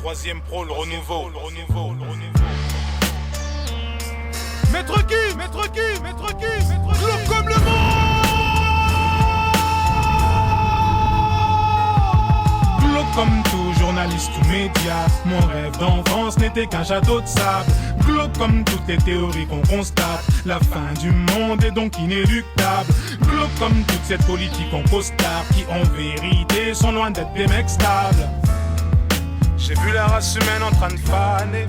Troisième pro, le renouveau. Maître qui Globe comme le monde. Globe comme tout journaliste ou média. Mon rêve d'enfance n'était qu'un château de sable. Globe comme toutes les théories qu'on constate. La fin du monde est donc inéluctable. Globe comme toute cette politique en costard, qui en vérité sont loin d'être des mecs stables. J'ai vu la race humaine en train de faner.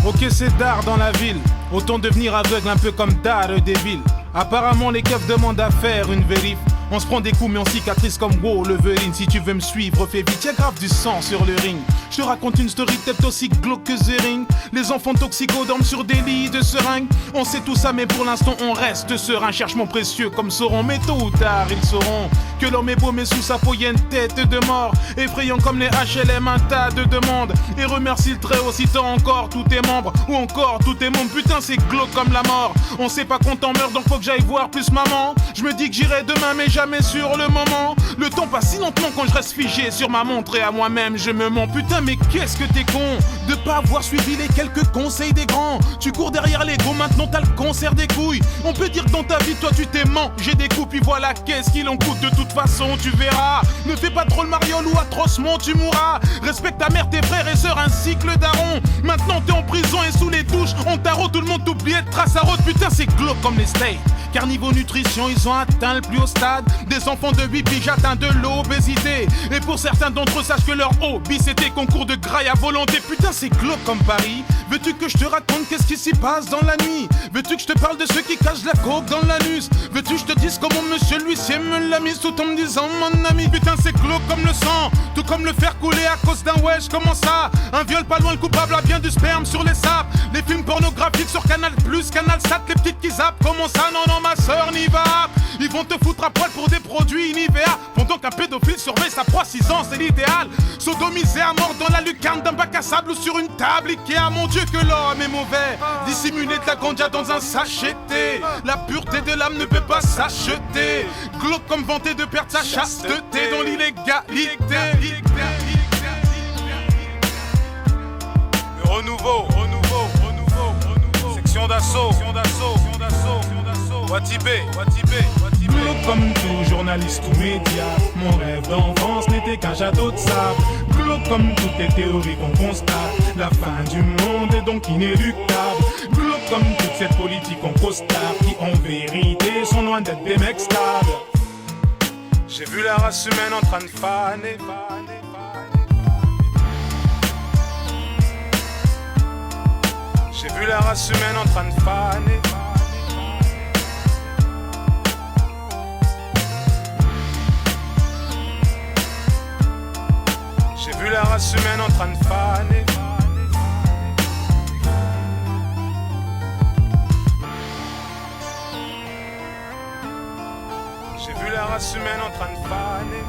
Ok, c'est d'art dans la ville. Autant devenir aveugle un peu comme Daredevil. Apparemment les keufs demandent à faire une vérif. On se prend des coups mais on cicatrise comme Wolverine. Si tu veux me suivre, fais vite, y'a grave du sang sur le ring. Je te raconte une story peut-être aussi glauque que The Ring. Les enfants toxicos dorment sur des lits de seringues. On sait tout ça mais pour l'instant on reste serein. Cherche mon précieux comme sauront, mais tôt ou tard ils sauront que l'homme est beau mais sous sa peau y'a une tête de mort. Effrayant comme les HLM, un tas de demandes. Et remercie le très haut si t'as encore tous tes membres. Ou encore tous tes membres, putain c'est glauque comme la mort. On sait pas qu'on t'en meurt donc faut que j'aille voir plus maman. Je me dis que j'irai demain mais jamais sur le moment. Le temps passe si lentement quand je reste figé sur ma montre. Et à moi-même je me mens. Putain mais qu'est-ce que t'es con de pas avoir suivi les quelques conseils des grands. Tu cours derrière les gros, maintenant t'as le cancer des couilles. On peut dire que dans ta vie toi tu t'es mangé des coups. Puis voilà qu'est-ce qu'il en coûte. De toute façon tu verras. Ne fais pas trop le mariole ou atrocement tu mourras. Respecte ta mère, tes frères et sœurs ainsi que le daron. Maintenant t'es en prison et sous les douches on tarot, tout le monde t'oublie de trace à route. Putain c'est glauque comme les steaks. Car niveau nutrition ils ont atteint le plus haut stade. Des enfants de 8 piges atteints de l'obésité. Et pour certains d'entre eux sache que leur hobby c'était concours de graille à volonté. Putain c'est glauque comme Paris. Veux-tu que je te raconte qu'est-ce qui s'y passe dans la nuit? Veux-tu que je te parle de ceux qui cachent la coke dans l'anus? Veux-tu que je te dise comment monsieur l'huissier me l'a mise tout en me disant mon ami? Putain c'est glauque comme le sang, tout comme le faire couler à cause d'un wesh. Comment ça? Un viol pas loin, le coupable a bien du sperme sur les sapes. Les films pornographiques sur Canal+, Canal Sat, les petites qui zappent. Comment ça? Non ma soeur n'y va. Ils vont te foutre à poil pour des produits Nivea. Pendant qu'un pédophile surveille sa proie, 6 ans c'est l'idéal. Sodomisé à mort dans la lucarne d'un bac à sable ou sur une table Ikea. Mon Dieu que l'homme est mauvais. Dissimuler de la ganja dans un sachet. La pureté de l'âme ne peut pas s'acheter. Glauque comme vanter de perdre sa chasteté dans l'illégalité. Le renouveau. Section d'assaut. Watibé. Globe comme tout journaliste ou média. Mon rêve d'enfance n'était qu'un château de sable. Globe comme toutes les théories qu'on constate. La fin du monde est donc inéluctable. Globe comme toute cette politique en costard, qui en vérité sont loin d'être des mecs stables. J'ai vu la race humaine en train de faner. J'ai vu la race humaine en train de faner. J'ai vu la race humaine en train de faner. J'ai vu la race humaine en train de faner.